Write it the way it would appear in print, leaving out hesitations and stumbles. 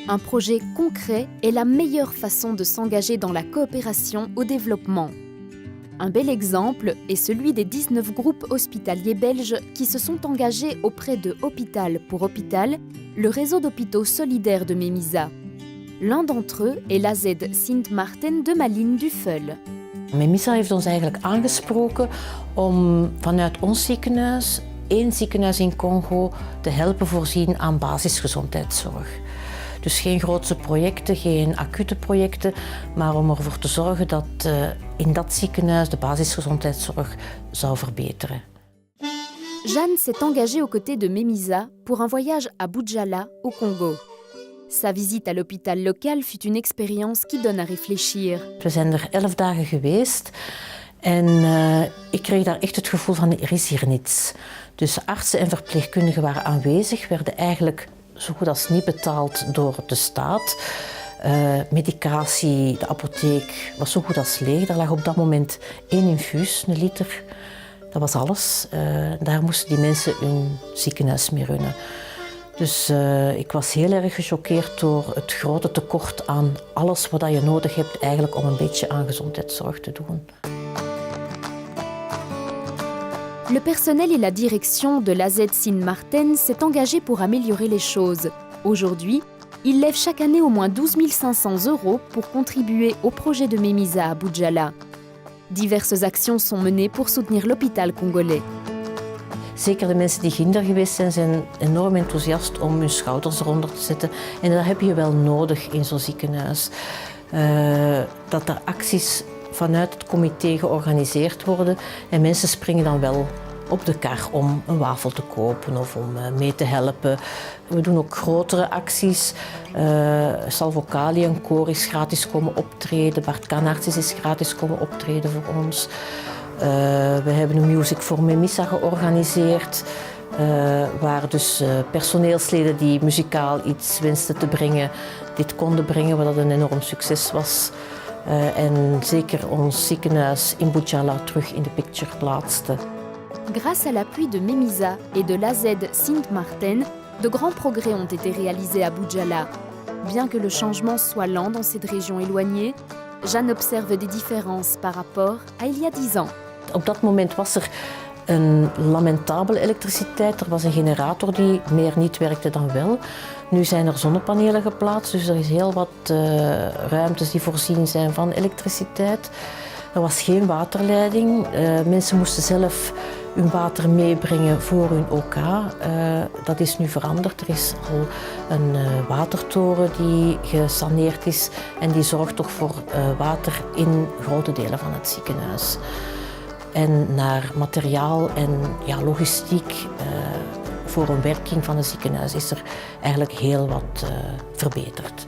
Un projet concret est la meilleure façon de s'engager dans la coopération au développement. Un bel exemple est celui des 19 groupes hospitaliers belges qui se sont engagés auprès de Hôpital pour Hôpital, le réseau d'hôpitaux solidaires de Memisa. L'un d'entre eux est l'AZ Sint Maarten de Malien Duffel. Memisa heeft ons eigenlijk aangesproken om vanuit ons ziekenhuis, één ziekenhuis in Congo, te helpen voorzien aan basisgezondheidszorg. Dus geen grootse projecten, geen acute projecten, maar om ervoor te zorgen dat in dat ziekenhuis de basisgezondheidszorg zou verbeteren. Jeanne s'est engagée aux côtés de Memisa pour un voyage à Bujala, au Congo. Sa visite à l'hôpital local fut une expérience qui donne à réfléchir. We zijn er 11 dagen geweest en ik kreeg daar echt het gevoel van er is hier niets. Dus artsen en verpleegkundigen waren aanwezig, werden eigenlijk zo goed als niet betaald door de staat. Medicatie, de apotheek was zo goed als leeg. Er lag op dat moment 1 infuus, 1 liter. Dat was alles. Daar moesten die mensen hun ziekenhuis mee runnen. Dus ik was heel erg gechoqueerd door het grote tekort aan alles wat je nodig hebt eigenlijk om een beetje aan gezondheidszorg te doen. Le personnel et la direction de l'AZ Sint Maarten s'est engagé pour améliorer les choses. Aujourd'hui, ils lèvent chaque année au moins 12 500 € pour contribuer au projet de Memisa à Bujala. Diverses actions sont menées pour soutenir l'hôpital congolais. Zeker de mensen die ginder geweest zijn, zijn enorm enthousiast om hun schouders eronder te zetten. En dat heb je wel nodig in zo'n ziekenhuis. Dat er acties vanuit het comité georganiseerd worden en mensen springen dan wel op de kar om een wafel te kopen of om mee te helpen. We doen ook grotere acties. Salvo Kali, een koor, is gratis komen optreden. Bart Kanartjes is gratis komen optreden voor ons. We hebben een Music for Memisa georganiseerd, waar dus personeelsleden die muzikaal iets wensten te brengen, dit konden brengen, wat een enorm succes was. En zeker ons ziekenhuis in Bujala terug in de picture plaatste. Grâce à l'appui de Memisa et de l'AZ Sint Maarten, de grands progrès ont été réalisés à Bujala. Bien que le changement soit lent dans cette région éloignée, Jeanne observe des différences par rapport à il y a 10 ans. Op dat moment was er een lamentabele elektriciteit. Er was een generator die meer niet werkte dan wel. Nu zijn er zonnepanelen geplaatst, dus er is heel wat ruimtes die voorzien zijn van elektriciteit. Er was geen waterleiding. Mensen moesten zelf hun water meebrengen voor hun OK. Dat is nu veranderd. Er is al een watertoren die gesaneerd is en die zorgt toch voor water in grote delen van het ziekenhuis. En naar materiaal en logistiek voor een werking van het ziekenhuis is er eigenlijk heel wat verbeterd.